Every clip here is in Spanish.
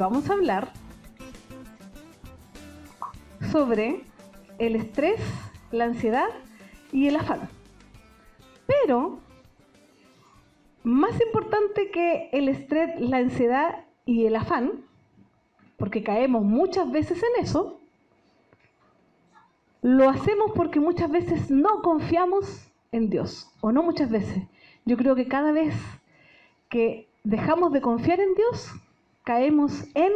vamos a hablar sobre el estrés, la ansiedad y el afán. Pero, más importante que el estrés, la ansiedad y el afán, porque caemos muchas veces en eso, lo hacemos porque muchas veces no confiamos en Dios, o no muchas veces. Yo creo que cada vez que dejamos de confiar en Dios, caemos en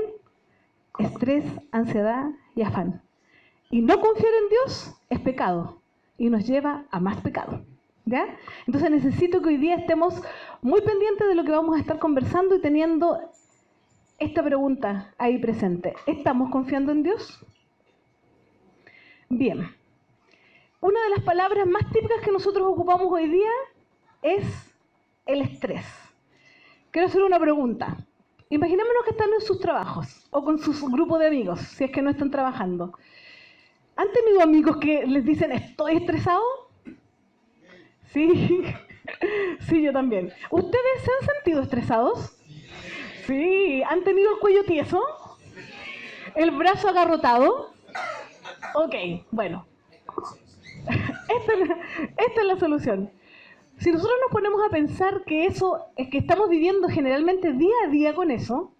estrés, ansiedad y afán. Y no confiar en Dios es pecado y nos lleva a más pecado, ¿ya? Entonces necesito que hoy día estemos muy pendientes de lo que vamos a estar conversando y teniendo esta pregunta ahí presente. ¿Estamos confiando en Dios? Bien. Una de las palabras más típicas que nosotros ocupamos hoy día es el estrés. Quiero hacer una pregunta. Imaginémonos que están en sus trabajos o con su grupo de amigos, si es que no están trabajando. ¿Han tenido amigos que les dicen, estoy estresado? Sí, sí, yo también. ¿Ustedes se han sentido estresados? Sí. ¿Han tenido el cuello tieso? ¿El brazo agarrotado? Ok, bueno. Esta es la solución. Si nosotros nos ponemos a pensar que eso es que estamos viviendo generalmente día a día con eso,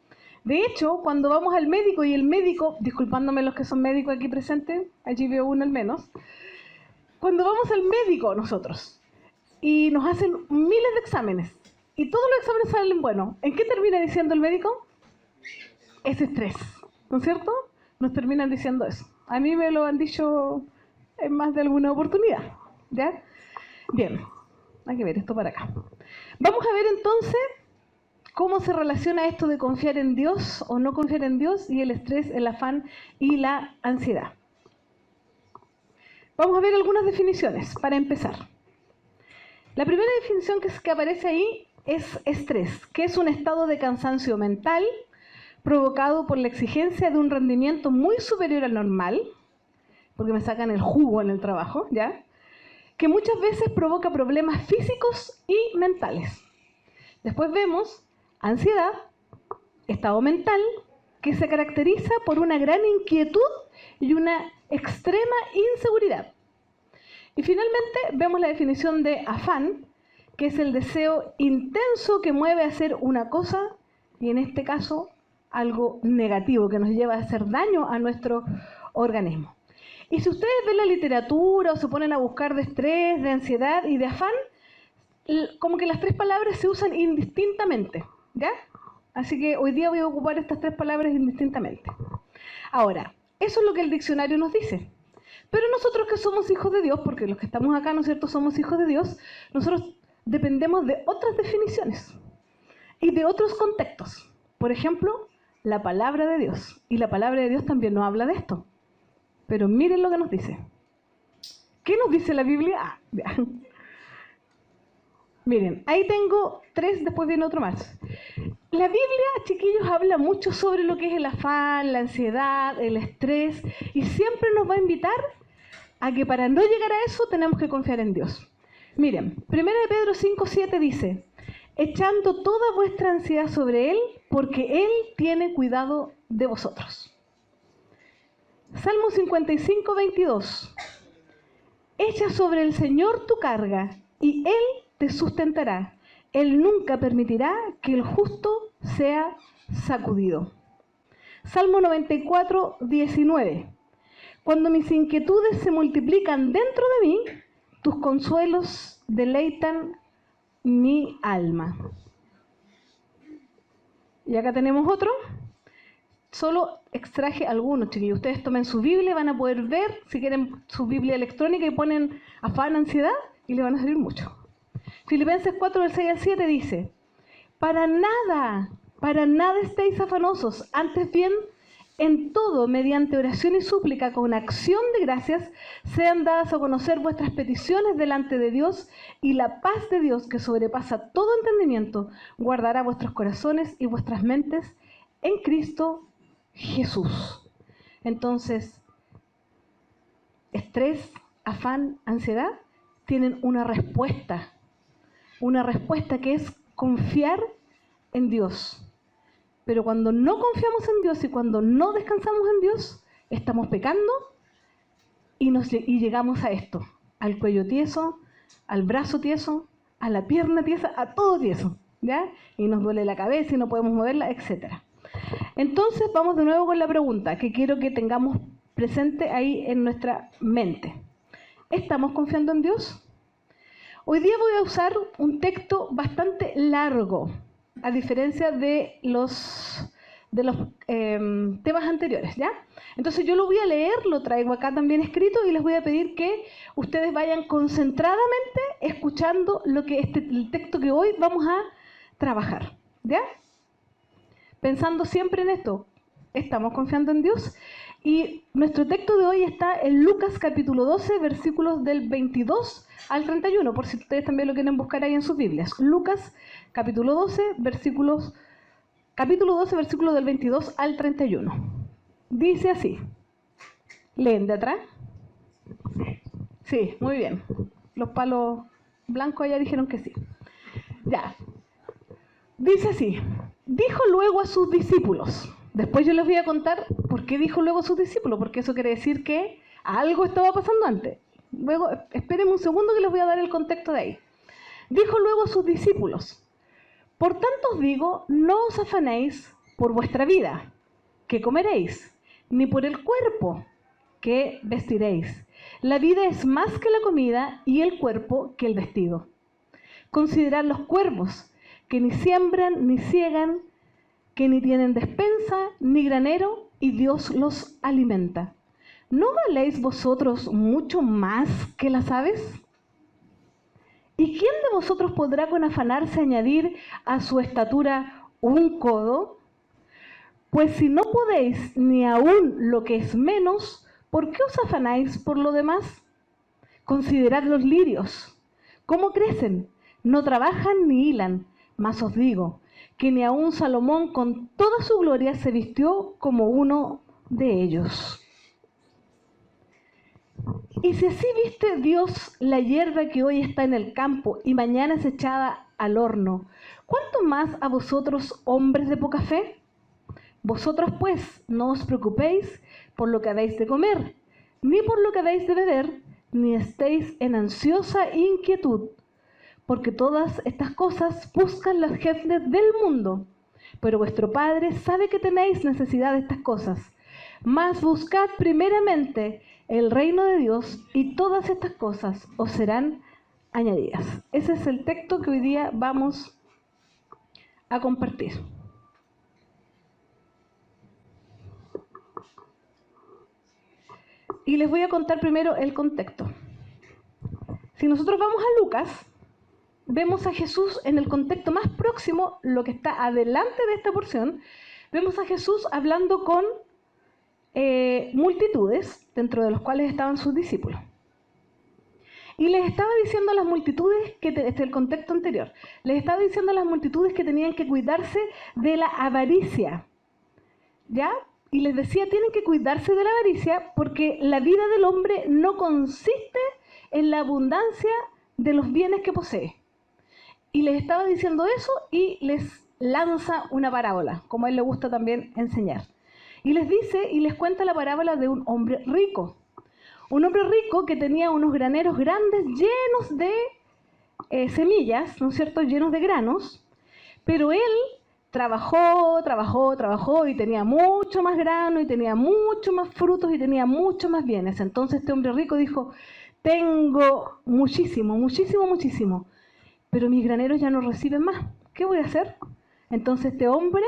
de hecho, cuando vamos al médico y el médico, disculpándome los que son médicos aquí presentes, allí veo uno al menos, cuando vamos al médico nosotros y nos hacen miles de exámenes y todos los exámenes salen buenos, ¿en qué termina diciendo el médico? Es estrés, ¿no es cierto? Nos terminan diciendo eso. A mí me lo han dicho en más de alguna oportunidad, ¿ya? Bien, hay que ver esto para acá. Vamos a ver entonces cómo se relaciona esto de confiar en Dios o no confiar en Dios y el estrés, el afán y la ansiedad. Vamos a ver algunas definiciones para empezar. La primera definición que aparece ahí es estrés, que es un estado de cansancio mental provocado por la exigencia de un rendimiento muy superior al normal, porque me sacan el jugo en el trabajo, ¿ya? Que muchas veces provoca problemas físicos y mentales. Después vemos ansiedad, estado mental, que se caracteriza por una gran inquietud y una extrema inseguridad. Y finalmente vemos la definición de afán, que es el deseo intenso que mueve a hacer una cosa, y en este caso algo negativo, que nos lleva a hacer daño a nuestro organismo. Y si ustedes ven la literatura o se ponen a buscar de estrés, de ansiedad y de afán, como que las tres palabras se usan indistintamente, ¿ya? Así que hoy día voy a ocupar estas tres palabras indistintamente. Ahora, eso es lo que el diccionario nos dice. Pero nosotros que somos hijos de Dios, porque los que estamos acá, ¿no es cierto?, somos hijos de Dios, nosotros dependemos de otras definiciones y de otros contextos. Por ejemplo, la palabra de Dios. Y la palabra de Dios también nos habla de esto. Pero miren lo que nos dice. ¿Qué nos dice la Biblia? Ah, ya. Miren, ahí tengo tres, después viene otro más. La Biblia, chiquillos, habla mucho sobre lo que es el afán, la ansiedad, el estrés, y siempre nos va a invitar a que para no llegar a eso tenemos que confiar en Dios. Miren, 1 Pedro 5:7 dice, echando toda vuestra ansiedad sobre Él, porque Él tiene cuidado de vosotros. Salmo 55:22, echa sobre el Señor tu carga, y Él te sustentará. Él nunca permitirá que el justo sea sacudido. Salmo 94:19. Cuando mis inquietudes se multiplican dentro de mí, tus consuelos deleitan mi alma. Y acá tenemos otro. Solo extraje algunos, chiquillos. Ustedes tomen su Biblia, van a poder ver, si quieren, su Biblia electrónica y ponen afán, ansiedad, y les van a servir mucho. Filipenses 4:6-7 dice, para nada estéis afanosos, antes bien, en todo, mediante oración y súplica, con acción de gracias, sean dadas a conocer vuestras peticiones delante de Dios, y la paz de Dios, que sobrepasa todo entendimiento, guardará vuestros corazones y vuestras mentes en Cristo Jesús. Entonces, estrés, afán, ansiedad, tienen una respuesta que es confiar en Dios. Pero cuando no confiamos en Dios y cuando no descansamos en Dios, estamos pecando y llegamos a esto, al cuello tieso, al brazo tieso, a la pierna tiesa, a todo tieso, ¿ya? Y nos duele la cabeza y no podemos moverla, etc. Entonces vamos de nuevo con la pregunta que quiero que tengamos presente ahí en nuestra mente. ¿Estamos confiando en Dios? Hoy día voy a usar un texto bastante largo, a diferencia de los temas anteriores, ¿ya? Entonces yo lo voy a leer, lo traigo acá también escrito y les voy a pedir que ustedes vayan concentradamente escuchando el texto que hoy vamos a trabajar, ¿ya? Pensando siempre en esto, ¿estamos confiando en Dios? Y nuestro texto de hoy está en Lucas capítulo 12, versículos del 22 al 31, por si ustedes también lo quieren buscar ahí en sus Biblias. Lucas capítulo 12, versículos del 22 al 31. Dice así. ¿Leen de atrás? Sí, muy bien. Los palos blancos allá dijeron que sí. Ya. Dice así. Dijo luego a sus discípulos. Después yo les voy a contar por qué dijo luego a sus discípulos, porque eso quiere decir que algo estaba pasando antes. Luego, espérenme un segundo que les voy a dar el contexto de ahí. Dijo luego a sus discípulos. Por tanto os digo, no os afanéis por vuestra vida, que comeréis, ni por el cuerpo, que vestiréis. La vida es más que la comida y el cuerpo que el vestido. Considerad los cuervos, que ni siembran ni ciegan, que ni tienen despensa ni granero, y Dios los alimenta. ¿No valéis vosotros mucho más que las aves? ¿Y quién de vosotros podrá con afanarse añadir a su estatura un codo? Pues si no podéis ni aún lo que es menos, ¿por qué os afanáis por lo demás? Considerad los lirios, cómo crecen, no trabajan ni hilan, mas os digo que ni aun Salomón con toda su gloria se vistió como uno de ellos. Y si así viste Dios la hierba que hoy está en el campo y mañana es echada al horno, ¿cuánto más a vosotros, hombres de poca fe? Vosotros pues no os preocupéis por lo que habéis de comer, ni por lo que habéis de beber, ni estéis en ansiosa inquietud, porque todas estas cosas buscan las gentes del mundo, pero vuestro Padre sabe que tenéis necesidad de estas cosas. Mas buscad primeramente el reino de Dios y todas estas cosas os serán añadidas. Ese es el texto que hoy día vamos a compartir. Y les voy a contar primero el contexto. Si nosotros vamos a Lucas, vemos a Jesús en el contexto más próximo, lo que está adelante de esta porción, vemos a Jesús hablando con multitudes, dentro de los cuales estaban sus discípulos. Y les estaba diciendo a las multitudes, este es el contexto anterior, les estaba diciendo a las multitudes que tenían que cuidarse de la avaricia, ¿ya? Y les decía, tienen que cuidarse de la avaricia porque la vida del hombre no consiste en la abundancia de los bienes que posee. Y les estaba diciendo eso y les lanza una parábola, como a él le gusta también enseñar. Y les dice y les cuenta la parábola de un hombre rico. Un hombre rico que tenía unos graneros grandes llenos de semillas, ¿no es cierto?, llenos de granos, pero él trabajó y tenía mucho más grano y tenía mucho más frutos y tenía mucho más bienes. Entonces este hombre rico dijo, tengo muchísimo, pero mis graneros ya no reciben más. ¿Qué voy a hacer? Entonces este hombre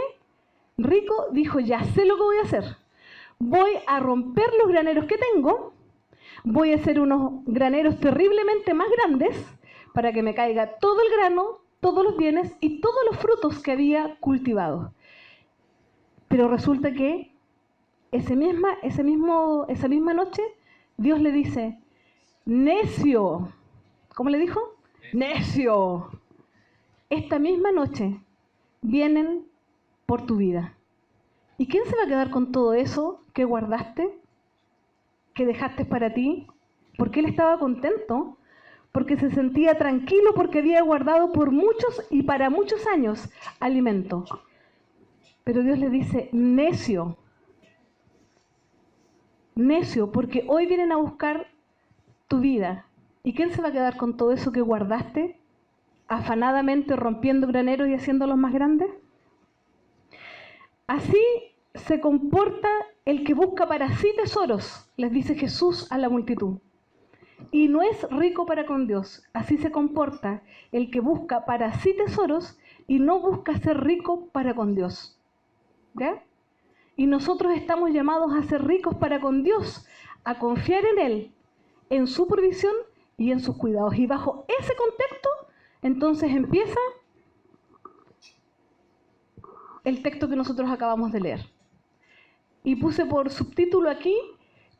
rico dijo, ya sé lo que voy a hacer. Voy a romper los graneros que tengo, voy a hacer unos graneros terriblemente más grandes para que me caiga todo el grano, todos los bienes y todos los frutos que había cultivado. Pero resulta que esa misma noche Dios le dice, necio. ¿Cómo le dijo? Necio. Esta misma noche vienen por tu vida. ¿Y quién se va a quedar con todo eso que guardaste, que dejaste para ti? Porque él estaba contento, porque se sentía tranquilo, porque había guardado por muchos y para muchos años alimento. Pero Dios le dice, necio, necio, porque hoy vienen a buscar tu vida. ¿Y quién se va a quedar con todo eso que guardaste, afanadamente rompiendo graneros y haciéndolos más grandes? Así se comporta el que busca para sí tesoros, les dice Jesús a la multitud. Y no es rico para con Dios. Así se comporta el que busca para sí tesoros y no busca ser rico para con Dios. ¿Ya? Y nosotros estamos llamados a ser ricos para con Dios, a confiar en Él, en su provisión y en sus cuidados. Y bajo ese contexto, entonces empieza el texto que nosotros acabamos de leer. Y puse por subtítulo aquí,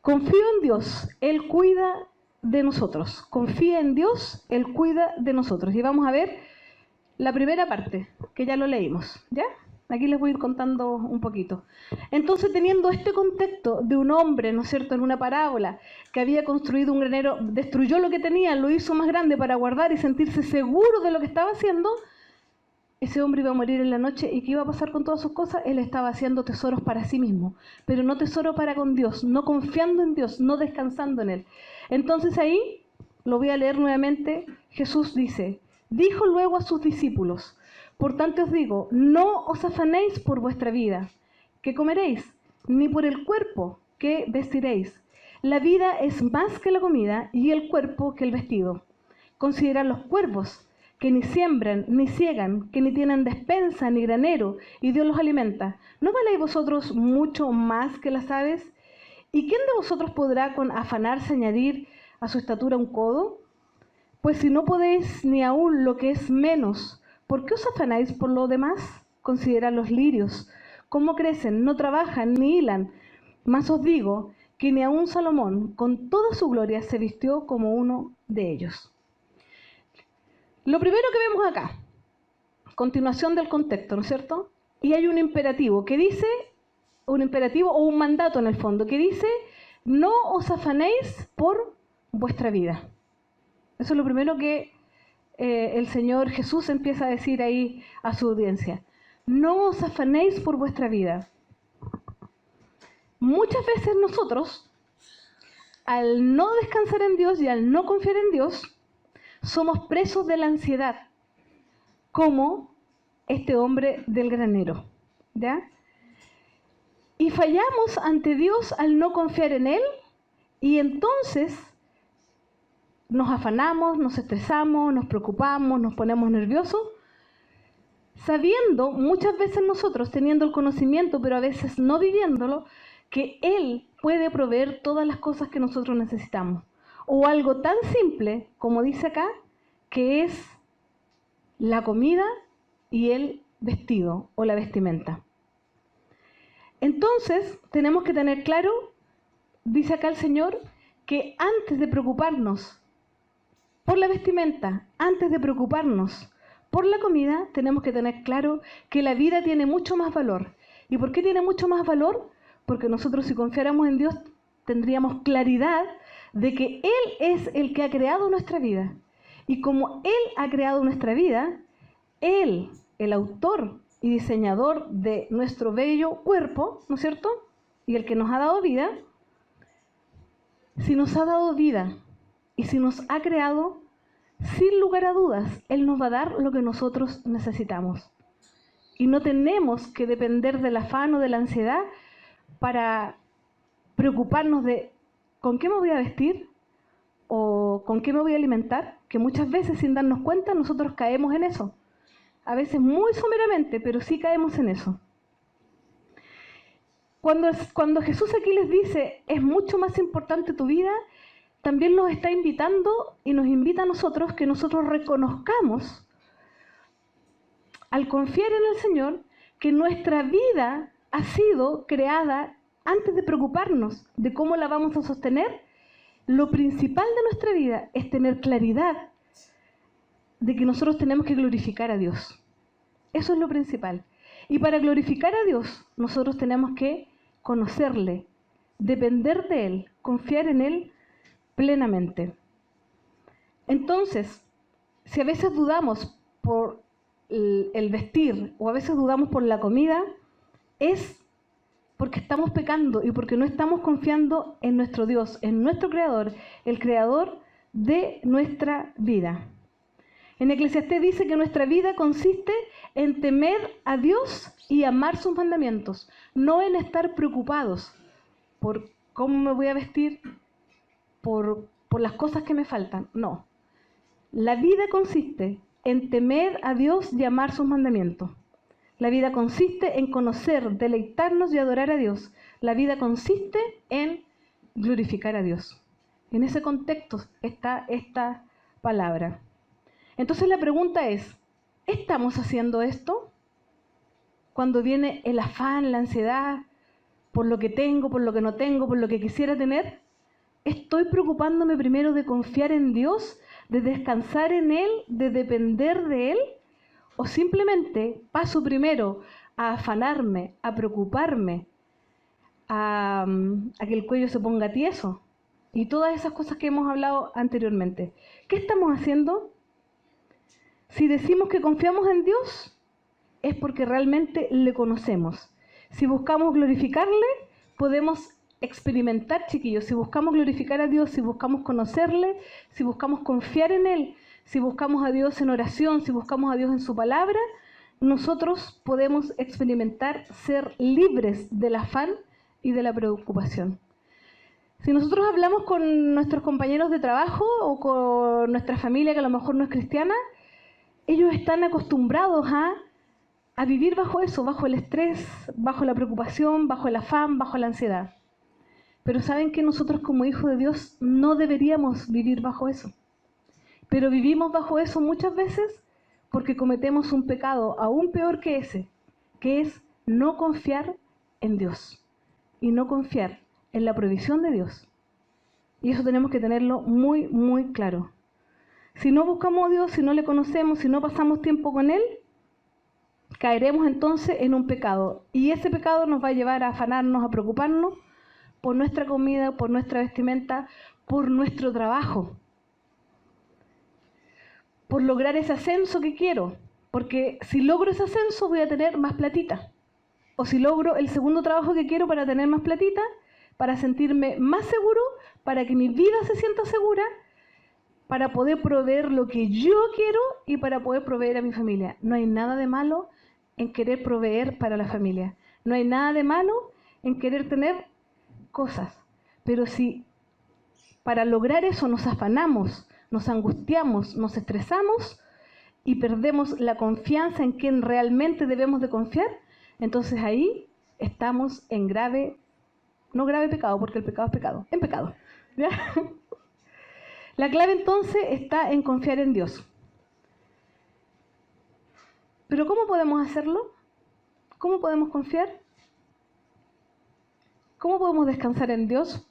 confío en Dios, Él cuida de nosotros. Confía en Dios, Él cuida de nosotros. Y vamos a ver la primera parte, que ya lo leímos, ¿ya? Aquí les voy a ir contando un poquito. Entonces, teniendo este contexto de un hombre, ¿no es cierto?, en una parábola, que había construido un granero, destruyó lo que tenía, lo hizo más grande para guardar y sentirse seguro de lo que estaba haciendo, ese hombre iba a morir en la noche. ¿Y qué iba a pasar con todas sus cosas? Él estaba haciendo tesoros para sí mismo, pero no tesoro para con Dios, no confiando en Dios, no descansando en Él. Entonces ahí, lo voy a leer nuevamente, Jesús dice, dijo luego a sus discípulos, por tanto os digo, no os afanéis por vuestra vida, ¿qué comeréis? Ni por el cuerpo, ¿qué vestiréis? La vida es más que la comida y el cuerpo que el vestido. Considerad los cuervos, que ni siembran, ni ciegan, que ni tienen despensa, ni granero, y Dios los alimenta. ¿No valéis vosotros mucho más que las aves? ¿Y quién de vosotros podrá con afanarse añadir a su estatura un codo? Pues si no podéis ni aún lo que es menos, ¿por qué os afanáis por lo demás? Considerad los lirios, cómo crecen, no trabajan ni hilan. Mas os digo que ni aun Salomón, con toda su gloria, se vistió como uno de ellos. Lo primero que vemos acá, continuación del contexto, ¿no es cierto? Y hay un imperativo que dice, un imperativo o un mandato en el fondo, que dice, no os afanéis por vuestra vida. Eso es lo primero que el Señor Jesús empieza a decir ahí a su audiencia. No os afanéis por vuestra vida. Muchas veces nosotros, al no descansar en Dios y al no confiar en Dios, somos presos de la ansiedad, como este hombre del granero, ¿ya? Y fallamos ante Dios al no confiar en Él, y entonces nos afanamos, nos estresamos, nos preocupamos, nos ponemos nerviosos, sabiendo muchas veces nosotros, teniendo el conocimiento, pero a veces no viviéndolo, que Él puede proveer todas las cosas que nosotros necesitamos. O algo tan simple, como dice acá, que es la comida y el vestido o la vestimenta. Entonces, tenemos que tener claro, dice acá el Señor, que antes de preocuparnos por la vestimenta, antes de preocuparnos por la comida, tenemos que tener claro que la vida tiene mucho más valor. ¿Y por qué tiene mucho más valor? Porque nosotros, si confiáramos en Dios, tendríamos claridad de que Él es el que ha creado nuestra vida. Y como Él ha creado nuestra vida, Él, el autor y diseñador de nuestro bello cuerpo, ¿no es cierto?, y el que nos ha dado vida, si nos ha dado vida y si nos ha creado, sin lugar a dudas, Él nos va a dar lo que nosotros necesitamos. Y no tenemos que depender del afán o de la ansiedad para preocuparnos de ¿con qué me voy a vestir? ¿O con qué me voy a alimentar? Que muchas veces, sin darnos cuenta, nosotros caemos en eso. A veces muy someramente, pero sí caemos en eso. Cuando Jesús aquí les dice, es mucho más importante tu vida, también nos está invitando y nos invita a nosotros que nosotros reconozcamos, al confiar en el Señor, que nuestra vida ha sido creada antes de preocuparnos de cómo la vamos a sostener. Lo principal de nuestra vida es tener claridad de que nosotros tenemos que glorificar a Dios. Eso es lo principal. Y para glorificar a Dios, nosotros tenemos que conocerle, depender de Él, confiar en Él plenamente. Entonces, si a veces dudamos por el vestir o a veces dudamos por la comida, es porque estamos pecando y porque no estamos confiando en nuestro Dios, en nuestro Creador, el Creador de nuestra vida. En Eclesiastés dice que nuestra vida consiste en temer a Dios y amar sus mandamientos, no en estar preocupados por cómo me voy a vestir, por las cosas que me faltan. No. La vida consiste en temer a Dios y amar sus mandamientos. La vida consiste en conocer, deleitarnos y adorar a Dios. La vida consiste en glorificar a Dios. En ese contexto está esta palabra. Entonces la pregunta es, ¿estamos haciendo esto? Cuando viene el afán, la ansiedad, por lo que tengo, por lo que no tengo, por lo que quisiera tener, ¿estoy preocupándome primero de confiar en Dios, de descansar en Él, de depender de Él? ¿O simplemente paso primero a afanarme, a preocuparme, a que el cuello se ponga tieso? Y todas esas cosas que hemos hablado anteriormente. ¿Qué estamos haciendo? Si decimos que confiamos en Dios, es porque realmente le conocemos. Si buscamos glorificarle, podemos experimentar, chiquillos. Si buscamos glorificar a Dios, si buscamos conocerle, si buscamos confiar en Él, si buscamos a Dios en oración, si buscamos a Dios en su palabra, nosotros podemos experimentar ser libres del afán y de la preocupación. Si nosotros hablamos con nuestros compañeros de trabajo o con nuestra familia que a lo mejor no es cristiana, ellos están acostumbrados a vivir bajo eso, bajo el estrés, bajo la preocupación, bajo el afán, bajo la ansiedad. Pero saben que nosotros como hijos de Dios no deberíamos vivir bajo eso. Pero vivimos bajo eso muchas veces porque cometemos un pecado aún peor que ese, que es no confiar en Dios y no confiar en la provisión de Dios. Y eso tenemos que tenerlo muy, muy claro. Si no buscamos a Dios, si no le conocemos, si no pasamos tiempo con Él, caeremos entonces en un pecado. Y ese pecado nos va a llevar a afanarnos, a preocuparnos por nuestra comida, por nuestra vestimenta, por nuestro trabajo, por lograr ese ascenso que quiero. Porque si logro ese ascenso voy a tener más platita. O si logro el segundo trabajo que quiero para tener más platita, para sentirme más seguro, para que mi vida se sienta segura, para poder proveer lo que yo quiero y para poder proveer a mi familia. No hay nada de malo en querer proveer para la familia. No hay nada de malo en querer tener cosas. Pero si para lograr eso nos afanamos, nos angustiamos, nos estresamos y perdemos la confianza en quien realmente debemos de confiar, entonces ahí estamos en grave, no grave pecado, porque el pecado es pecado, en pecado. ¿Ya? La clave entonces está en confiar en Dios. ¿Pero cómo podemos hacerlo? ¿Cómo podemos confiar? ¿Cómo podemos descansar en Dios?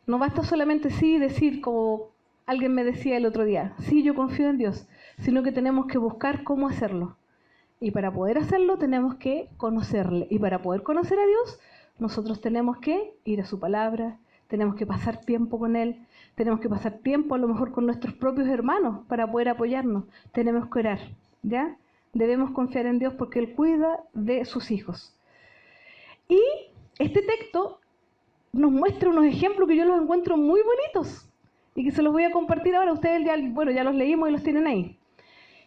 No basta solamente sí decir, como alguien me decía el otro día, sí, yo confío en Dios, sino que tenemos que buscar cómo hacerlo. Y para poder hacerlo tenemos que conocerle. Y para poder conocer a Dios, nosotros tenemos que ir a su palabra, tenemos que pasar tiempo con Él, tenemos que pasar tiempo a lo mejor con nuestros propios hermanos para poder apoyarnos. Tenemos que orar, ¿ya? Debemos confiar en Dios porque Él cuida de sus hijos. Y este texto nos muestra unos ejemplos que yo los encuentro muy bonitos y que se los voy a compartir ahora. Ustedes ya los leímos y los tienen ahí.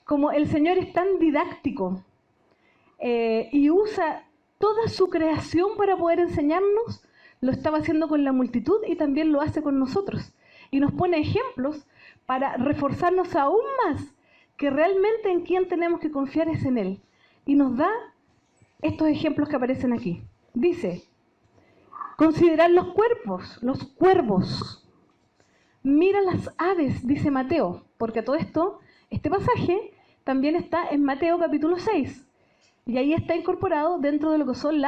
Como el Señor es tan didáctico y usa toda su creación para poder enseñarnos, lo estaba haciendo con la multitud y también lo hace con nosotros. Y nos pone ejemplos para reforzarnos aún más que realmente en quien tenemos que confiar es en Él. Y nos da estos ejemplos que aparecen aquí. Dice, considerar los cuervos. Mira las aves, dice Mateo, porque a todo esto, este pasaje también está en Mateo capítulo 6. Y ahí está incorporado dentro de lo que son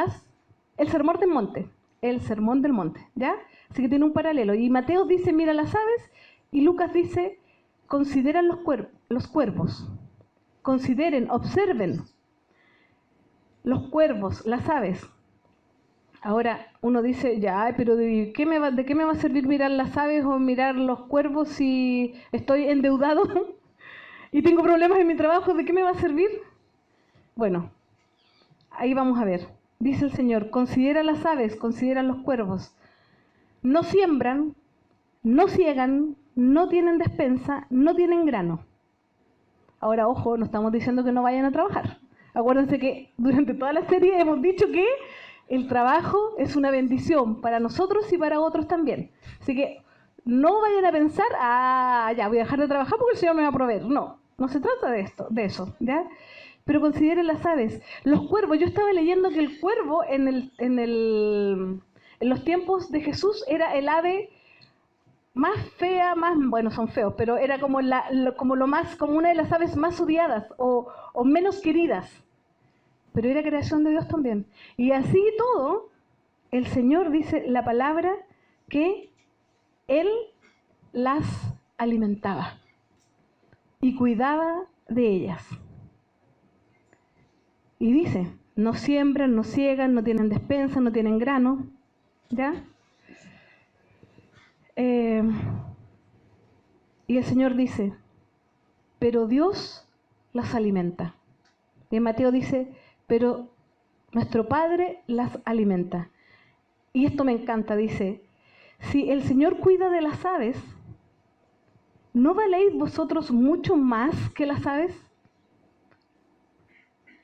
el sermón del monte. El sermón del monte, ¿ya? Así que tiene un paralelo. Y Mateo dice, mira las aves, y Lucas dice, consideran los cuervos. Consideren, observen los cuervos, las aves. Ahora uno dice, ya, pero ¿de qué me va a servir mirar las aves o mirar los cuervos si estoy endeudado y tengo problemas en mi trabajo? ¿De qué me va a servir? Bueno, ahí vamos a ver. Dice el Señor, considera las aves, considera los cuervos. No siembran, no ciegan, no tienen despensa, no tienen grano. Ahora, ojo, no estamos diciendo que no vayan a trabajar. Acuérdense que durante toda la serie hemos dicho que el trabajo es una bendición para nosotros y para otros también. Así que no vayan a pensar, ya voy a dejar de trabajar porque el Señor me va a proveer. No, no se trata de eso, ¿ya? Pero consideren las aves. Los cuervos, yo estaba leyendo que el cuervo en los tiempos de Jesús era el ave más fea, bueno, son feos, pero era como como una de las aves más odiadas o menos queridas. Pero era creación de Dios también. Y así todo, el Señor dice la palabra que Él las alimentaba y cuidaba de ellas. Y dice, no siembran, no ciegan, no tienen despensa, no tienen grano, ¿ya? Y el Señor dice, pero Dios las alimenta. Y en Mateo dice, pero nuestro Padre las alimenta. Y esto me encanta, dice, si el Señor cuida de las aves, ¿no valéis vosotros mucho más que las aves?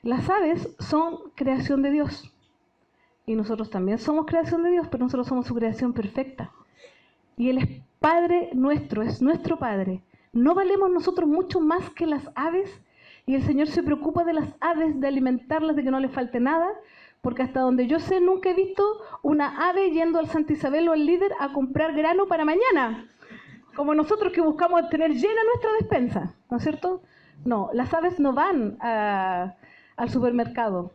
Las aves son creación de Dios. Y nosotros también somos creación de Dios, pero nosotros somos su creación perfecta. Y Él es Padre nuestro, es nuestro Padre. ¿No valemos nosotros mucho más que las aves? Y el Señor se preocupa de las aves, de alimentarlas, de que no les falte nada, porque hasta donde yo sé, nunca he visto una ave yendo al Santa Isabel o al Líder a comprar grano para mañana, como nosotros que buscamos tener llena nuestra despensa, ¿no es cierto? No, las aves no van al supermercado,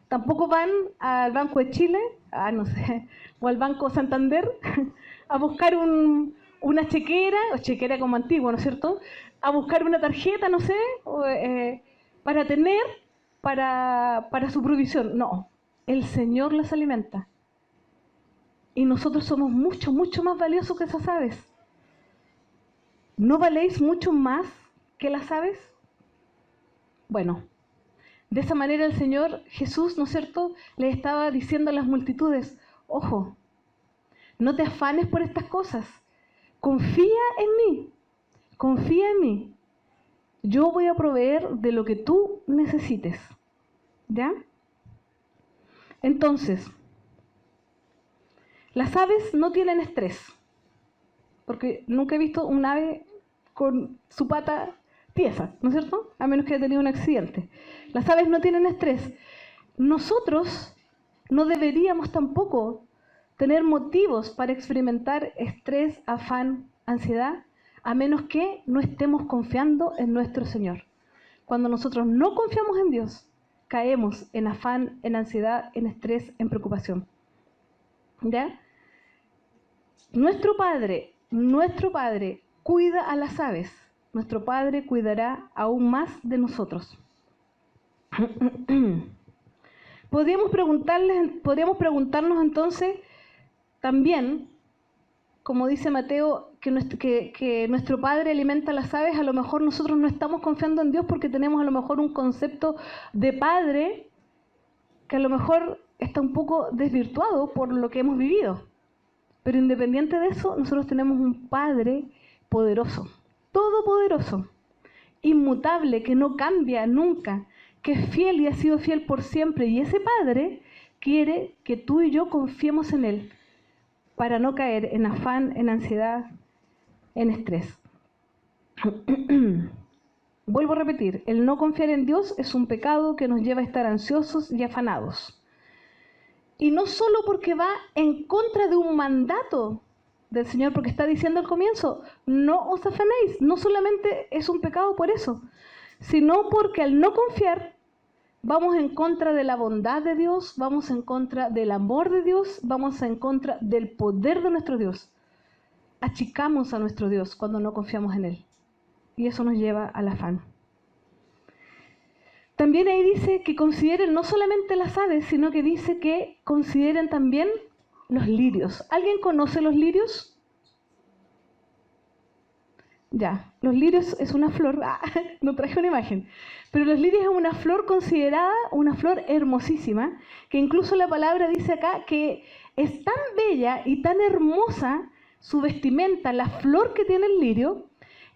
tampoco van al Banco de Chile, no sé, o al Banco Santander, a buscar una chequera, o chequera como antiguo, ¿no es cierto?, a buscar una tarjeta, no sé, para tener para su provisión. No, el Señor las alimenta. Y nosotros somos mucho, mucho más valiosos que esas aves. ¿No valéis mucho más que las aves? Bueno, de esa manera el Señor Jesús, ¿no es cierto?, le estaba diciendo a las multitudes, ojo, no te afanes por estas cosas, confía en mí. Confía en mí. Yo voy a proveer de lo que tú necesites. ¿Ya? Entonces, las aves no tienen estrés. Porque nunca he visto un ave con su pata tiesa, ¿no es cierto? A menos que haya tenido un accidente. Las aves no tienen estrés. Nosotros no deberíamos tampoco tener motivos para experimentar estrés, afán, ansiedad, a menos que no estemos confiando en nuestro Señor. Cuando nosotros no confiamos en Dios, caemos en afán, en ansiedad, en estrés, en preocupación. ¿Ya? Nuestro Padre cuida a las aves. Nuestro Padre cuidará aún más de nosotros. Podríamos preguntarnos entonces también, como dice Mateo, que nuestro Padre alimenta a las aves. A lo mejor nosotros no estamos confiando en Dios porque tenemos a lo mejor un concepto de Padre que a lo mejor está un poco desvirtuado por lo que hemos vivido. Pero independiente de eso, nosotros tenemos un Padre poderoso, todopoderoso, inmutable, que no cambia nunca, que es fiel y ha sido fiel por siempre. Y ese Padre quiere que tú y yo confiemos en Él, para no caer en afán, en ansiedad, en estrés. Vuelvo a repetir, el no confiar en Dios es un pecado que nos lleva a estar ansiosos y afanados. Y no solo porque va en contra de un mandato del Señor, porque está diciendo al comienzo, no os afanéis. No solamente es un pecado por eso, sino porque al no confiar, vamos en contra de la bondad de Dios, vamos en contra del amor de Dios, vamos en contra del poder de nuestro Dios. Achicamos a nuestro Dios cuando no confiamos en Él. Y eso nos lleva al afán. También ahí dice que consideren no solamente las aves, sino que dice que consideren también los lirios. ¿Alguien conoce los lirios? Ya, los lirios es una flor, no traje una imagen, pero los lirios es una flor considerada una flor hermosísima, que incluso la palabra dice acá que es tan bella y tan hermosa su vestimenta, la flor que tiene el lirio,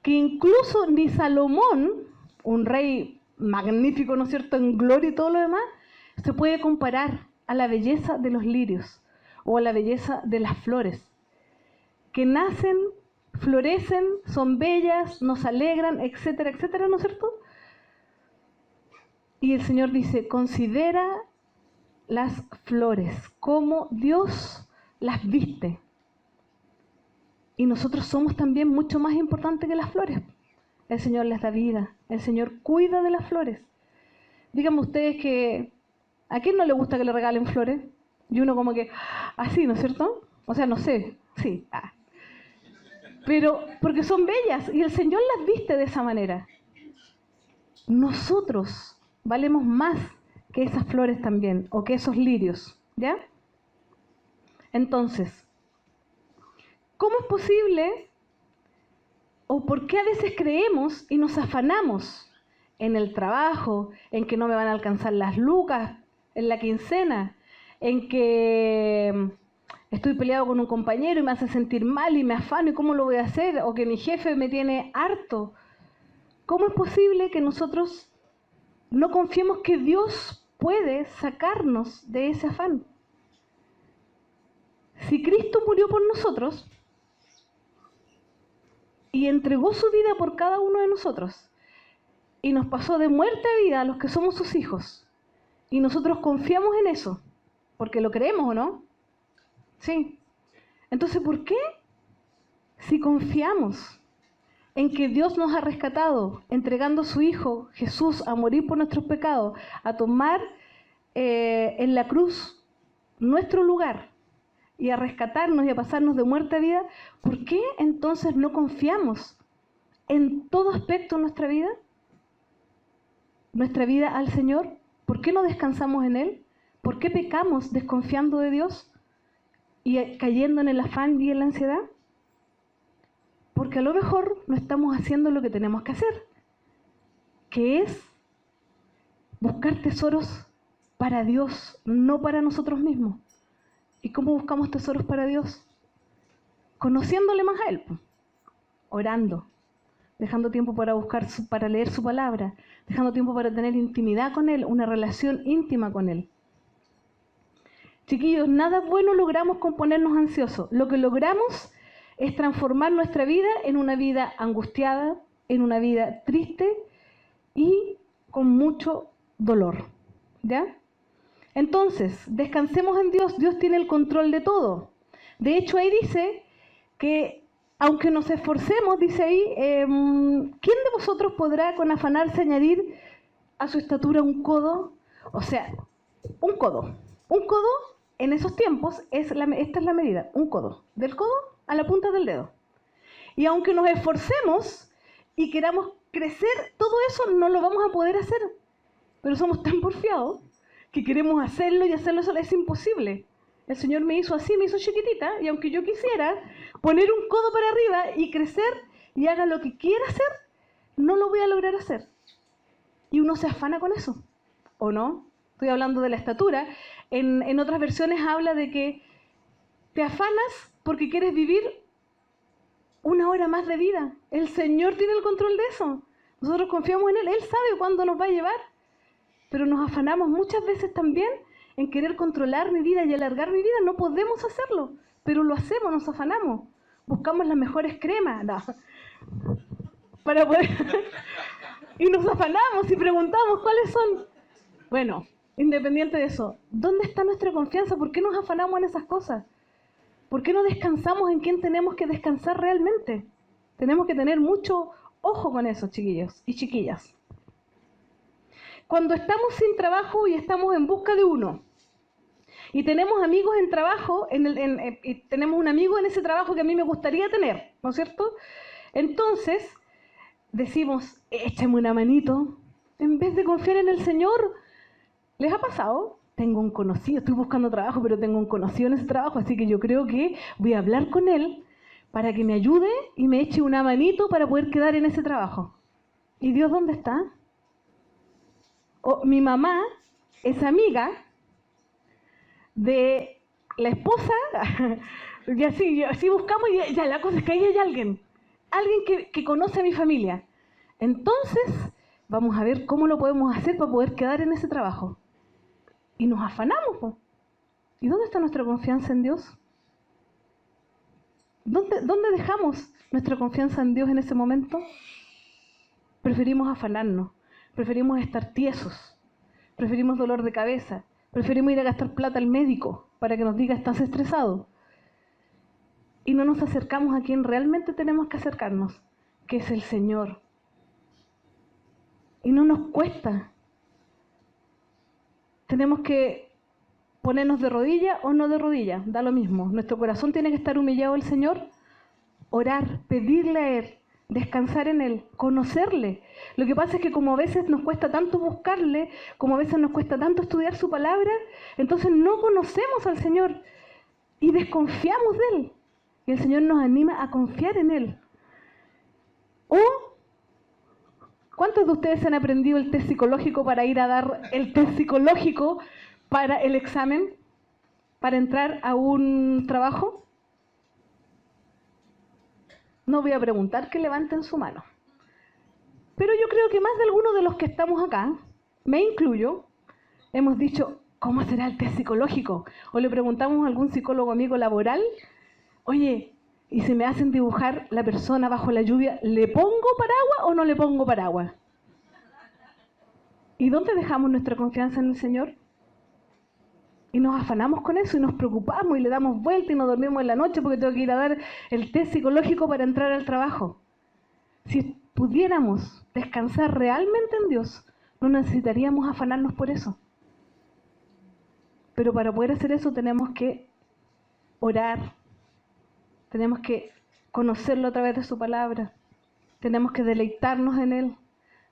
que incluso ni Salomón, un rey magnífico, ¿no es cierto?, en gloria y todo lo demás, se puede comparar a la belleza de los lirios o a la belleza de las flores, que nacen, florecen, son bellas, nos alegran, etcétera, etcétera, ¿no es cierto? Y el Señor dice, considera las flores, cómo Dios las viste. Y nosotros somos también mucho más importantes que las flores. El Señor les da vida, el Señor cuida de las flores. Díganme ustedes que, ¿a quién no le gusta que le regalen flores? Y uno como que, así, ¿no es cierto? O sea, no sé, sí. Pero, porque son bellas y el Señor las viste de esa manera. Nosotros valemos más que esas flores también, o que esos lirios, ¿ya? Entonces, ¿cómo es posible, o por qué a veces creemos y nos afanamos en el trabajo, en que no me van a alcanzar las lucas, en la quincena, en que estoy peleado con un compañero y me hace sentir mal y me afano y cómo lo voy a hacer, o que mi jefe me tiene harto? ¿Cómo es posible que nosotros no confiemos que Dios puede sacarnos de ese afán? Si Cristo murió por nosotros y entregó su vida por cada uno de nosotros y nos pasó de muerte a vida a los que somos sus hijos, y nosotros confiamos en eso, porque lo creemos, ¿o no? Sí. Entonces, ¿por qué? Si confiamos en que Dios nos ha rescatado, entregando a su Hijo Jesús a morir por nuestros pecados, a tomar en la cruz nuestro lugar y a rescatarnos y a pasarnos de muerte a vida, ¿por qué entonces no confiamos en todo aspecto de nuestra vida al Señor? ¿Por qué no descansamos en Él? ¿Por qué pecamos desconfiando de Dios y cayendo en el afán y en la ansiedad? Porque a lo mejor no estamos haciendo lo que tenemos que hacer, que es buscar tesoros para Dios, no para nosotros mismos. ¿Y cómo buscamos tesoros para Dios? Conociéndole más a Él, orando, dejando tiempo para para leer su palabra, dejando tiempo para tener intimidad con Él, una relación íntima con Él. Chiquillos, nada bueno logramos con ponernos ansiosos. Lo que logramos es transformar nuestra vida en una vida angustiada, en una vida triste y con mucho dolor, ¿ya? Entonces, descansemos en Dios. Dios tiene el control de todo. De hecho, ahí dice que, aunque nos esforcemos, dice ahí, ¿quién de vosotros podrá con afanarse añadir a su estatura un codo? O sea, un codo. Un codo en esos tiempos, esta es la medida, un codo. Del codo a la punta del dedo. Y aunque nos esforcemos y queramos crecer, todo eso no lo vamos a poder hacer. Pero somos tan porfiados que queremos hacerlo y hacerlo solo. Es imposible. El Señor me hizo así, me hizo chiquitita, y aunque yo quisiera poner un codo para arriba y crecer y haga lo que quiera hacer, no lo voy a lograr hacer. Y uno se afana con eso, ¿o no? Estoy hablando de la estatura. En otras versiones habla de que te afanas porque quieres vivir una hora más de vida. El Señor tiene el control de eso. Nosotros confiamos en Él. Él sabe cuándo nos va a llevar. Pero nos afanamos muchas veces también en querer controlar mi vida y alargar mi vida. No podemos hacerlo, pero lo hacemos, nos afanamos. Buscamos las mejores cremas, no, para poder y nos afanamos y preguntamos cuáles son. Bueno, independiente de eso, ¿dónde está nuestra confianza? ¿Por qué nos afanamos en esas cosas? ¿Por qué no descansamos en quién tenemos que descansar realmente? Tenemos que tener mucho ojo con eso, chiquillos y chiquillas. Cuando estamos sin trabajo y estamos en busca de uno, y tenemos amigos en trabajo, y tenemos un amigo en ese trabajo que a mí me gustaría tener, ¿no es cierto? Entonces, decimos, échame una manito, en vez de confiar en el Señor. ¿Les ha pasado? Tengo un conocido, estoy buscando trabajo, pero tengo un conocido en ese trabajo, así que yo creo que voy a hablar con él para que me ayude y me eche una manito para poder quedar en ese trabajo. ¿Y Dios dónde está? Mi mamá es amiga de la esposa, y así buscamos, y ya la cosa es que ahí hay alguien que conoce a mi familia. Entonces, vamos a ver cómo lo podemos hacer para poder quedar en ese trabajo. Y nos afanamos, po. ¿Y dónde está nuestra confianza en Dios? ¿Dónde dejamos nuestra confianza en Dios en ese momento? Preferimos afanarnos, preferimos estar tiesos, preferimos dolor de cabeza, preferimos ir a gastar plata al médico para que nos diga estás estresado. Y no nos acercamos a quien realmente tenemos que acercarnos, que es el Señor. Y no nos cuesta. Tenemos que ponernos de rodilla o no de rodilla, da lo mismo. Nuestro corazón tiene que estar humillado al Señor, orar, pedirle a Él, descansar en Él, conocerle. Lo que pasa es que como a veces nos cuesta tanto buscarle, como a veces nos cuesta tanto estudiar su palabra, entonces no conocemos al Señor y desconfiamos de Él. Y el Señor nos anima a confiar en Él. O, ¿cuántos de ustedes han aprendido el test psicológico para ir a dar el test psicológico para el examen, para entrar a un trabajo? No voy a preguntar que levanten su mano. Pero yo creo que más de algunos de los que estamos acá, me incluyo, hemos dicho, ¿cómo será el test psicológico? O le preguntamos a algún psicólogo amigo laboral, oye, ¿y si me hacen dibujar la persona bajo la lluvia, ¿le pongo paraguas o no le pongo paraguas? ¿Y dónde dejamos nuestra confianza en el Señor? Y nos afanamos con eso y nos preocupamos y le damos vuelta y nos dormimos en la noche porque tengo que ir a dar el test psicológico para entrar al trabajo. Si pudiéramos descansar realmente en Dios, no necesitaríamos afanarnos por eso. Pero para poder hacer eso tenemos que orar, tenemos que conocerlo a través de su palabra, tenemos que deleitarnos en Él,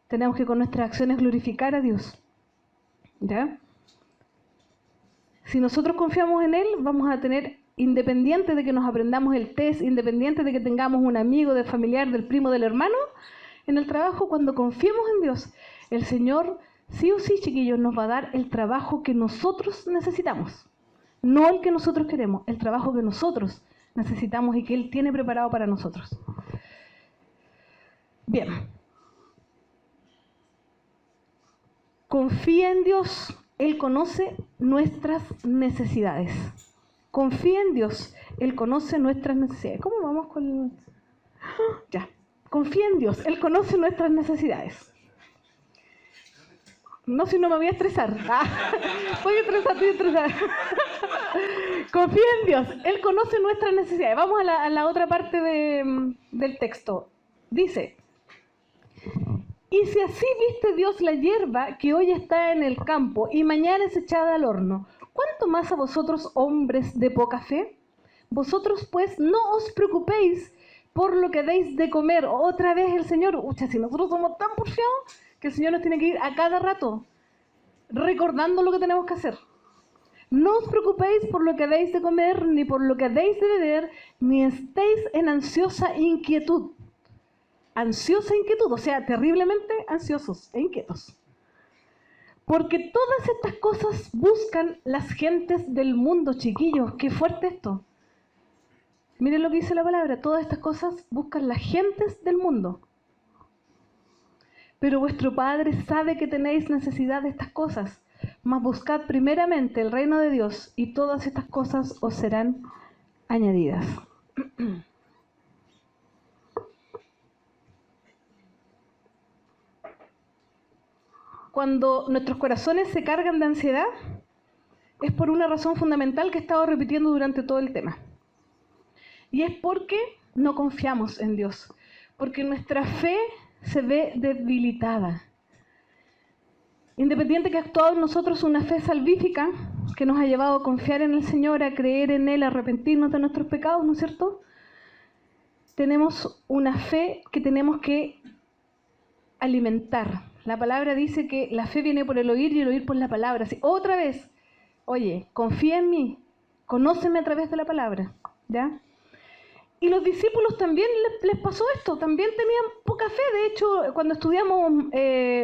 tenemos que con nuestras acciones glorificar a Dios. ¿Ya? Si nosotros confiamos en Él, vamos a tener, independiente de que nos aprendamos el test, independiente de que tengamos un amigo, del familiar, del primo, del hermano, en el trabajo, cuando confiemos en Dios, el Señor, sí o sí, chiquillos, nos va a dar el trabajo que nosotros necesitamos. No el que nosotros queremos, el trabajo que nosotros necesitamos y que Él tiene preparado para nosotros. Bien. Confía en Dios. Él conoce nuestras necesidades. Confía en Dios. Él conoce nuestras necesidades. ¿Cómo vamos con...? Ya. Confía en Dios. Él conoce nuestras necesidades. No, si no me voy a estresar. Estoy estresada. Confía en Dios. Él conoce nuestras necesidades. Vamos a la otra parte del texto. Dice... Y si así viste Dios la hierba que hoy está en el campo y mañana es echada al horno, ¿cuánto más a vosotros, hombres de poca fe? Vosotros pues no os preocupéis por lo que deis de comer. Otra vez el Señor, si nosotros somos tan porfiados que el Señor nos tiene que ir a cada rato recordando lo que tenemos que hacer. No os preocupéis por lo que deis de comer, ni por lo que deis de beber, ni estéis en ansiosa inquietud. Ansiosa inquietud, o sea, terriblemente ansiosos e inquietos. Porque todas estas cosas buscan las gentes del mundo, chiquillos. Qué fuerte esto. Miren lo que dice la palabra. Todas estas cosas buscan las gentes del mundo. Pero vuestro Padre sabe que tenéis necesidad de estas cosas. Mas buscad primeramente el reino de Dios y todas estas cosas os serán añadidas. Cuando nuestros corazones se cargan de ansiedad, es por una razón fundamental que he estado repitiendo durante todo el tema. Y es porque no confiamos en Dios, porque nuestra fe se ve debilitada. Independiente que ha actuado en nosotros una fe salvífica, que nos ha llevado a confiar en el Señor, a creer en Él, a arrepentirnos de nuestros pecados, ¿no es cierto? Tenemos una fe que tenemos que alimentar. La palabra dice que la fe viene por el oír y el oír por la palabra. Así, otra vez, oye, confía en mí, conóceme a través de la palabra, ¿ya? Y los discípulos también les pasó esto, también tenían poca fe. De hecho, cuando estudiamos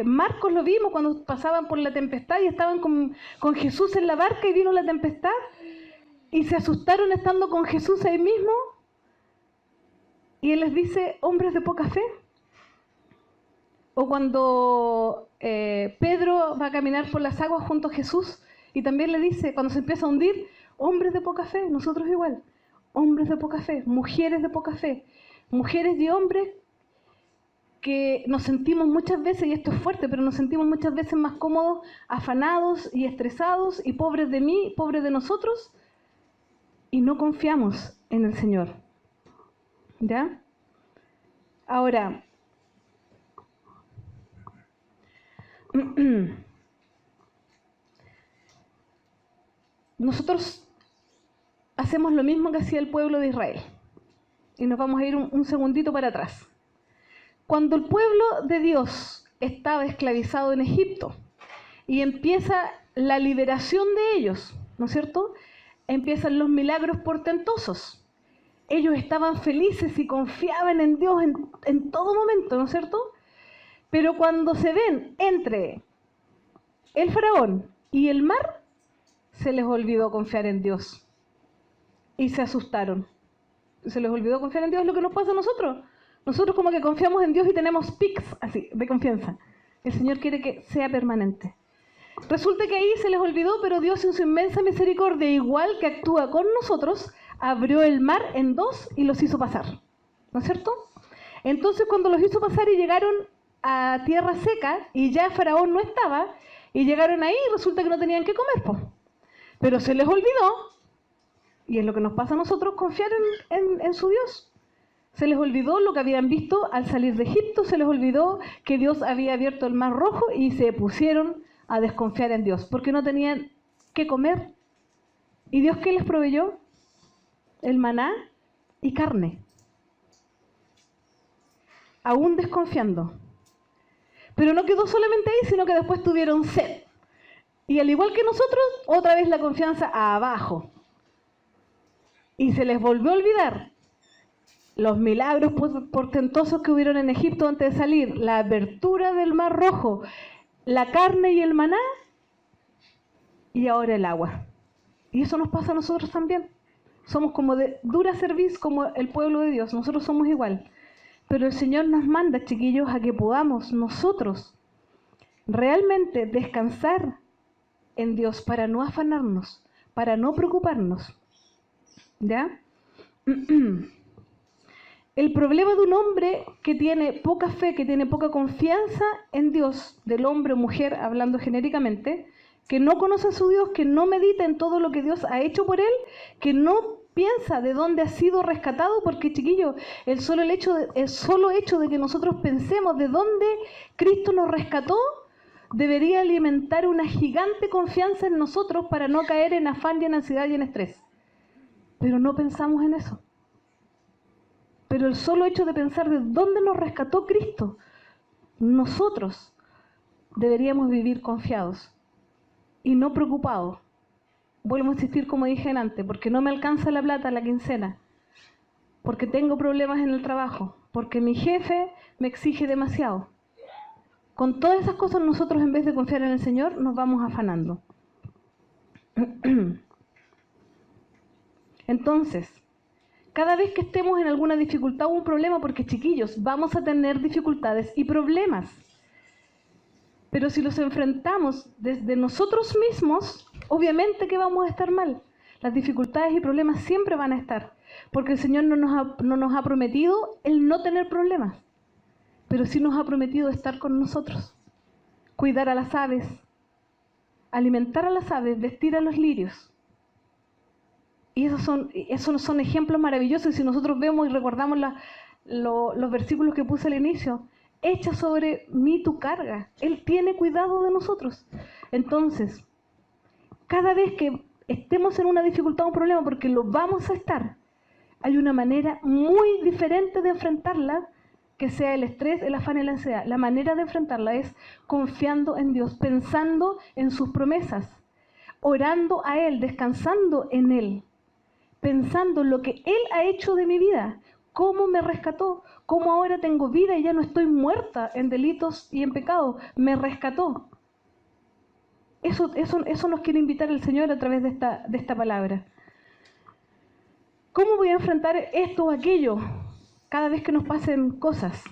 Marcos lo vimos, cuando pasaban por la tempestad y estaban con Jesús en la barca y vino la tempestad y se asustaron estando con Jesús ahí mismo. Y Él les dice, hombres de poca fe. O cuando Pedro va a caminar por las aguas junto a Jesús y también le dice, cuando se empieza a hundir, hombres de poca fe, nosotros igual. Hombres de poca fe, mujeres de poca fe, mujeres y hombres que nos sentimos muchas veces, y esto es fuerte, pero nos sentimos muchas veces más cómodos, afanados y estresados y pobres de mí, pobres de nosotros, y no confiamos en el Señor. ¿Ya? Ahora, nosotros hacemos lo mismo que hacía el pueblo de Israel. Y nos vamos a ir un segundito para atrás. Cuando el pueblo de Dios estaba esclavizado en Egipto y empieza la liberación de ellos, ¿no es cierto? Empiezan los milagros portentosos. Ellos estaban felices y confiaban en Dios en todo momento, ¿no es cierto? Pero cuando se ven entre el faraón y el mar, se les olvidó confiar en Dios. Y se asustaron. Se les olvidó confiar en Dios, es lo que nos pasa a nosotros. Nosotros como que confiamos en Dios y tenemos pics así, de confianza. El Señor quiere que sea permanente. Resulta que ahí se les olvidó, pero Dios en su inmensa misericordia, igual que actúa con nosotros, abrió el mar en dos y los hizo pasar. ¿No es cierto? Entonces cuando los hizo pasar y llegaron a tierra seca y ya Faraón no estaba, y llegaron ahí, resulta que no tenían que comer, pues. Pero se les olvidó. Y es lo que nos pasa a nosotros, confiar en su Dios. Se les olvidó lo que habían visto al salir de Egipto, se les olvidó que Dios había abierto el mar rojo y se pusieron a desconfiar en Dios, porque no tenían qué comer. ¿Y Dios qué les proveyó? El maná y carne. Aún desconfiando. Pero no quedó solamente ahí, sino que después tuvieron sed. Y al igual que nosotros, otra vez la confianza abajo. Y se les volvió a olvidar los milagros portentosos que hubieron en Egipto antes de salir, la apertura del mar rojo, la carne y el maná, y ahora el agua. Y eso nos pasa a nosotros también. Somos como de dura cerviz, como el pueblo de Dios, nosotros somos igual. Pero el Señor nos manda, chiquillos, a que podamos nosotros realmente descansar en Dios para no afanarnos, para no preocuparnos. ¿Ya? El problema de un hombre que tiene poca fe, que tiene poca confianza en Dios, del hombre o mujer, hablando genéricamente, que no conoce a su Dios, que no medita en todo lo que Dios ha hecho por él, que no piensa de dónde ha sido rescatado, porque chiquillos, el solo hecho de que nosotros pensemos de dónde Cristo nos rescató, debería alimentar una gigante confianza en nosotros para no caer en afán y en ansiedad y en estrés. Pero no pensamos en eso. Pero el solo hecho de pensar de dónde nos rescató Cristo, nosotros deberíamos vivir confiados y no preocupados. Vuelvo a insistir como dije antes, porque no me alcanza la plata, la quincena, porque tengo problemas en el trabajo, porque mi jefe me exige demasiado. Con todas esas cosas nosotros, en vez de confiar en el Señor, nos vamos afanando. Entonces, cada vez que estemos en alguna dificultad o un problema, porque chiquillos, vamos a tener dificultades y problemas, pero si los enfrentamos desde nosotros mismos, obviamente que vamos a estar mal. Las dificultades y problemas siempre van a estar, porque el Señor no nos ha prometido el no tener problemas, pero sí nos ha prometido estar con nosotros, cuidar a las aves, alimentar a las aves, vestir a los lirios. Y esos son ejemplos maravillosos. Y si nosotros vemos y recordamos los versículos que puse al inicio, echa sobre mí tu carga. Él tiene cuidado de nosotros. Entonces, cada vez que estemos en una dificultad o un problema, porque lo vamos a estar, hay una manera muy diferente de enfrentarla, que sea el estrés, el afán y la ansiedad. La manera de enfrentarla es confiando en Dios, pensando en sus promesas, orando a Él, descansando en Él. pensando en lo que Él ha hecho de mi vida, cómo me rescató, cómo ahora tengo vida y ya no estoy muerta en delitos y en pecados, me rescató. Eso nos quiere invitar el Señor a través de esta palabra. ¿Cómo voy a enfrentar esto o aquello cada vez que nos pasen cosas?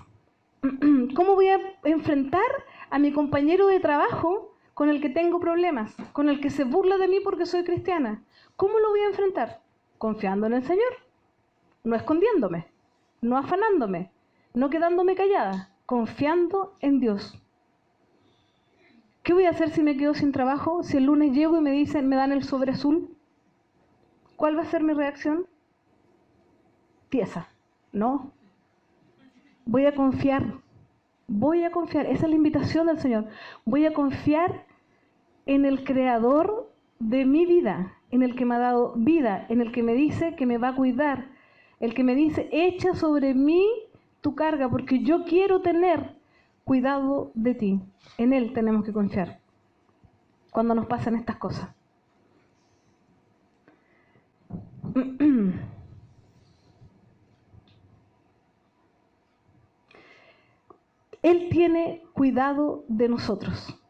¿Cómo voy a enfrentar a mi compañero de trabajo con el que tengo problemas, con el que se burla de mí porque soy cristiana? ¿Cómo lo voy a enfrentar? Confiando en el Señor, no escondiéndome, no afanándome, no quedándome callada, confiando en Dios. ¿Qué voy a hacer si me quedo sin trabajo? Si el lunes llego y me dan el sobre azul, ¿cuál va a ser mi reacción? Tiesa, ¿no? Voy a confiar, esa es la invitación del Señor. Voy a confiar en el Creador de mi vida, en el que me ha dado vida, en el que me dice que me va a cuidar, el que me dice, echa sobre mí tu carga, porque yo quiero tener cuidado de ti. En Él tenemos que confiar cuando nos pasan estas cosas. Él tiene cuidado de nosotros.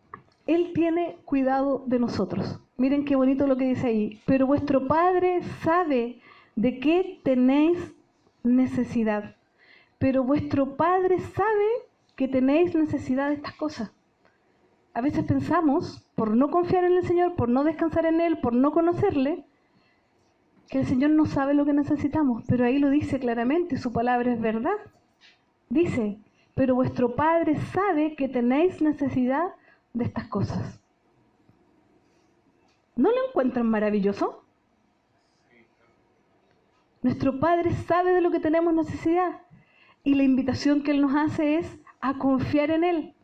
Él tiene cuidado de nosotros. Miren qué bonito lo que dice ahí. Pero vuestro Padre sabe de qué tenéis necesidad. Pero vuestro Padre sabe que tenéis necesidad de estas cosas. A veces pensamos, por no confiar en el Señor, por no descansar en Él, por no conocerle, que el Señor no sabe lo que necesitamos. Pero ahí lo dice claramente, su palabra es verdad. Dice, pero vuestro Padre sabe que tenéis necesidad de estas cosas. ¿No lo encuentran maravilloso? Nuestro Padre sabe de lo que tenemos necesidad y la invitación que Él nos hace es a confiar en Él.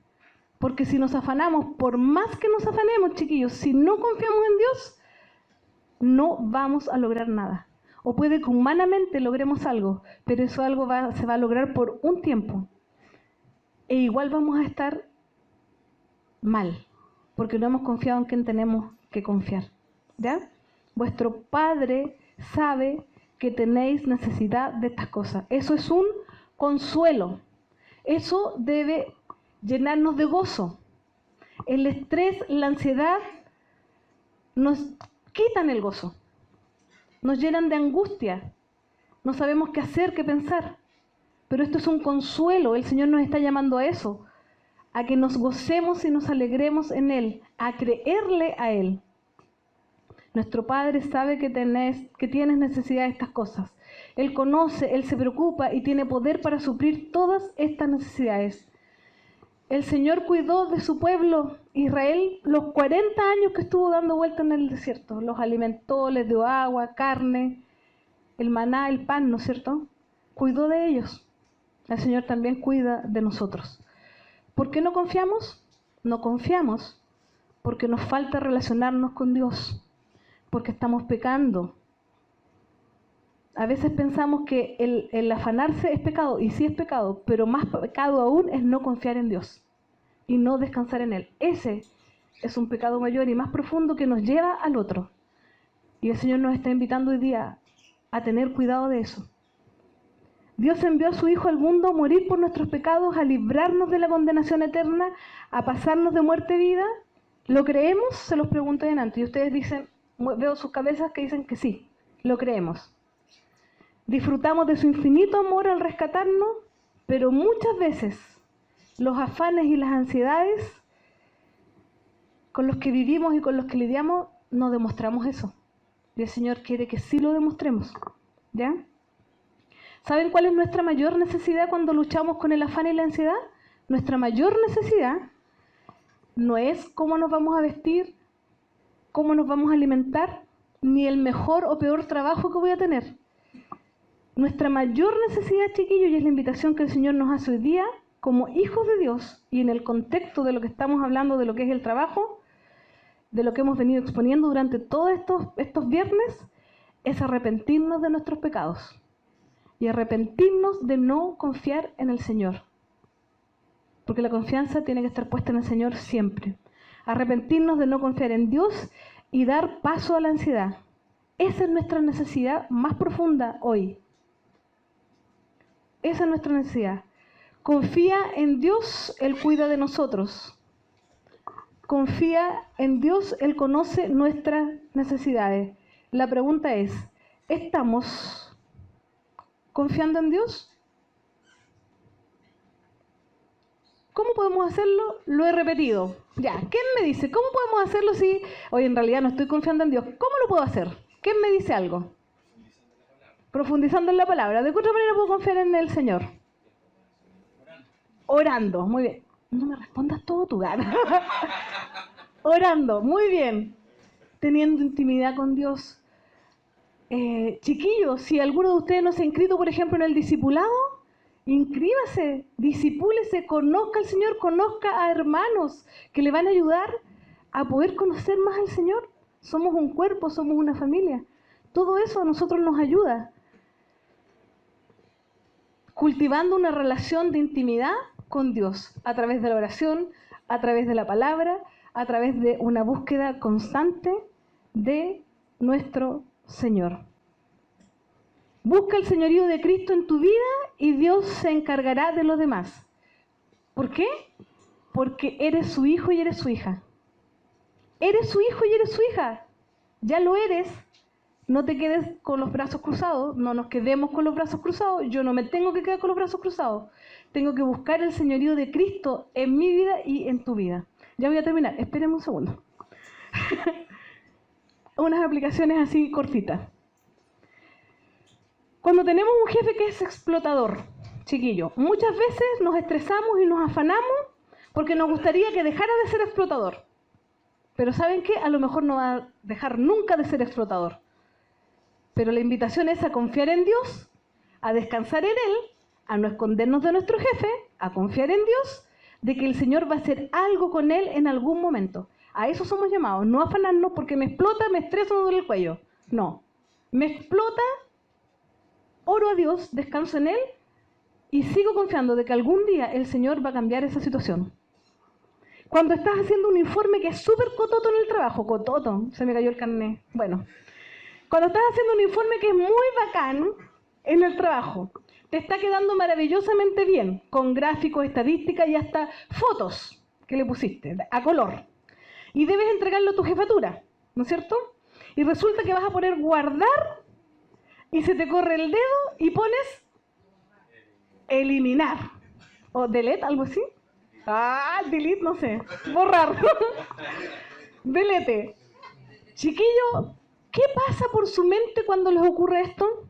Porque si nos afanamos, por más que nos afanemos, chiquillos, si no confiamos en Dios, no vamos a lograr nada. O puede que humanamente logremos algo, pero eso algo se va a lograr por un tiempo. E igual vamos a estar mal, porque no hemos confiado en quien tenemos que confiar. ¿Ya? Vuestro Padre sabe que tenéis necesidad de estas cosas. Eso es un consuelo. Eso debe llenarnos de gozo. El estrés, la ansiedad nos quitan el gozo. Nos llenan de angustia. No sabemos qué hacer, qué pensar. Pero esto es un consuelo. El Señor nos está llamando a eso. A que nos gocemos y nos alegremos en Él. A creerle a Él. Nuestro Padre sabe que tienes necesidad de estas cosas. Él conoce, Él se preocupa y tiene poder para suplir todas estas necesidades. El Señor cuidó de su pueblo, Israel, los 40 años que estuvo dando vueltas en el desierto. Los alimentó, les dio agua, carne, el maná, el pan, ¿no es cierto? Cuidó de ellos. El Señor también cuida de nosotros. ¿Por qué no confiamos? No confiamos porque nos falta relacionarnos con Dios. Porque estamos pecando. A veces pensamos que el afanarse es pecado, y sí es pecado, pero más pecado aún es no confiar en Dios y no descansar en Él. Ese es un pecado mayor y más profundo que nos lleva al otro. Y el Señor nos está invitando hoy día a tener cuidado de eso. Dios envió a su Hijo al mundo a morir por nuestros pecados, a librarnos de la condenación eterna, a pasarnos de muerte a vida. ¿Lo creemos? Se los pregunté delante y ustedes dicen, veo sus cabezas que dicen que sí, lo creemos. Disfrutamos de su infinito amor al rescatarnos, pero muchas veces los afanes y las ansiedades con los que vivimos y con los que lidiamos no demostramos eso. Y el Señor quiere que sí lo demostremos. ¿Ya? ¿Saben cuál es nuestra mayor necesidad cuando luchamos con el afán y la ansiedad? Nuestra mayor necesidad no es cómo nos vamos a vestir, cómo nos vamos a alimentar, ni el mejor o peor trabajo que voy a tener. Nuestra mayor necesidad, chiquillos, y es la invitación que el Señor nos hace hoy día, como hijos de Dios, y en el contexto de lo que estamos hablando, de lo que es el trabajo, de lo que hemos venido exponiendo durante todos estos viernes, es arrepentirnos de nuestros pecados. Y arrepentirnos de no confiar en el Señor. Porque la confianza tiene que estar puesta en el Señor siempre. Arrepentirnos de no confiar en Dios y dar paso a la ansiedad. Esa es nuestra necesidad más profunda hoy. Esa es nuestra necesidad. Confía en Dios, Él cuida de nosotros. Confía en Dios, Él conoce nuestras necesidades. La pregunta es, ¿estamos confiando en Dios? ¿Cómo podemos hacerlo? Lo he repetido. Ya, ¿quién me dice? ¿Cómo podemos hacerlo si hoy en realidad no estoy confiando en Dios? ¿Cómo lo puedo hacer? ¿Quién me dice algo? Profundizando en la palabra. ¿De qué otra manera puedo confiar en el Señor? Orando, muy bien. No me respondas todo tu gana. Orando, muy bien. Teniendo intimidad con Dios. Chiquillos, si alguno de ustedes no se ha inscrito, por ejemplo, en el discipulado, inscríbase, disipúlese, conozca al Señor, conozca a hermanos que le van a ayudar a poder conocer más al Señor. Somos un cuerpo, somos una familia. Todo eso a nosotros nos ayuda. Cultivando una relación de intimidad con Dios a través de la oración, a través de la palabra, a través de una búsqueda constante de nuestro Señor. Busca el señorío de Cristo en tu vida y Dios se encargará de los demás. ¿Por qué? Porque eres su hijo y eres su hija. Eres su hijo y eres su hija. Ya lo eres. No te quedes con los brazos cruzados. No nos quedemos con los brazos cruzados. Yo no me tengo que quedar con los brazos cruzados. Tengo que buscar el señorío de Cristo en mi vida y en tu vida. Ya voy a terminar. Espérenme un segundo. Unas aplicaciones así cortitas. Cuando tenemos un jefe que es explotador, chiquillo, muchas veces nos estresamos y nos afanamos porque nos gustaría que dejara de ser explotador. Pero ¿saben qué? A lo mejor no va a dejar nunca de ser explotador. Pero la invitación es a confiar en Dios, a descansar en Él, a no escondernos de nuestro jefe, a confiar en Dios, de que el Señor va a hacer algo con Él en algún momento. A eso somos llamados, no afanarnos porque me explota, me estresa, me duele el cuello. No, me explota, oro a Dios, descanso en Él y sigo confiando de que algún día el Señor va a cambiar esa situación. Cuando estás haciendo un informe que es súper cototo en el trabajo, cototo, se me cayó el carnet, bueno. Cuando estás haciendo un informe que es muy bacán en el trabajo, te está quedando maravillosamente bien, con gráficos, estadísticas y hasta fotos que le pusiste a color. Y debes entregarlo a tu jefatura, ¿no es cierto? Y resulta que vas a poner guardar y se te corre el dedo y pones eliminar. O delete, algo así. Ah, delete, no sé. Borrar. Delete. Chiquillo, ¿qué pasa por su mente cuando les ocurre esto?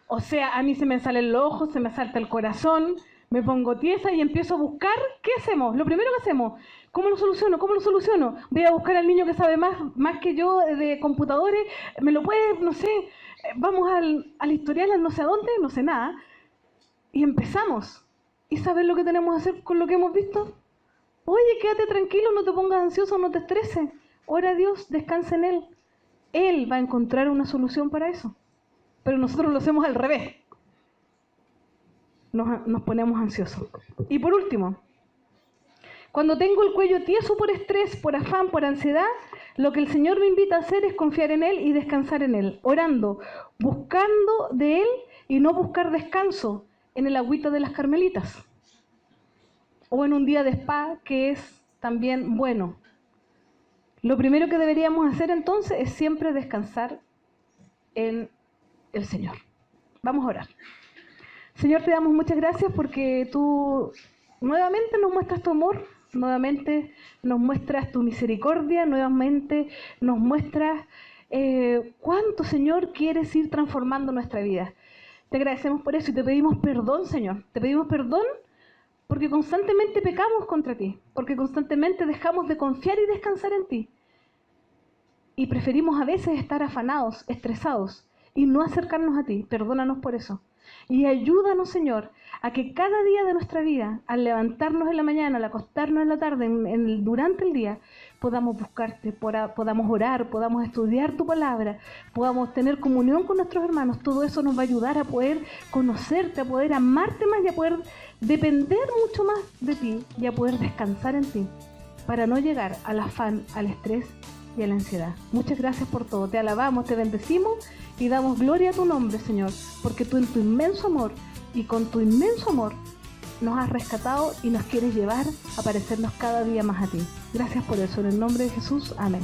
O sea, a mí se me salen los ojos, se me salta el corazón, me pongo tiesa y empiezo a buscar. ¿Qué hacemos? Lo primero que hacemos, ¿cómo lo soluciono? ¿Cómo lo soluciono? Voy a buscar al niño que sabe más que yo de computadores, me lo puede, no sé, vamos al historial, al no sé a dónde, no sé nada. Y empezamos. ¿Y sabes lo que tenemos que hacer con lo que hemos visto? Oye, quédate tranquilo, no te pongas ansioso, no te estreses. Ora a Dios, descansa en Él. Él va a encontrar una solución para eso. Pero nosotros lo hacemos al revés. Nos ponemos ansiosos. Y por último, cuando tengo el cuello tieso por estrés, por afán, por ansiedad, lo que el Señor me invita a hacer es confiar en Él y descansar en Él, orando, buscando de Él y no buscar descanso en el agüita de las Carmelitas o en un día de spa que es también bueno. Lo primero que deberíamos hacer entonces es siempre descansar en el Señor. Vamos a orar. Señor, te damos muchas gracias porque tú nuevamente nos muestras tu amor, nuevamente nos muestras tu misericordia, nuevamente nos muestras cuánto, Señor, quieres ir transformando nuestra vida. Te agradecemos por eso y te pedimos perdón, Señor. Te pedimos perdón porque constantemente pecamos contra ti, porque constantemente dejamos de confiar y descansar en ti. Y preferimos a veces estar afanados, estresados y no acercarnos a ti. Perdónanos por eso. Y ayúdanos, Señor, a que cada día de nuestra vida, al levantarnos en la mañana, al acostarnos en la tarde, durante el día, podamos buscarte, podamos orar, podamos estudiar tu palabra, podamos tener comunión con nuestros hermanos. Todo eso nos va a ayudar a poder conocerte, a poder amarte más y a poder depender mucho más de ti y a poder descansar en ti, para no llegar al afán, al estrés y a la ansiedad. Muchas gracias por todo. Te alabamos, te bendecimos y damos gloria a tu nombre, Señor, porque tú en tu inmenso amor y con tu inmenso amor nos has rescatado y nos quieres llevar a parecernos cada día más a ti. Gracias por eso. En el nombre de Jesús. Amén.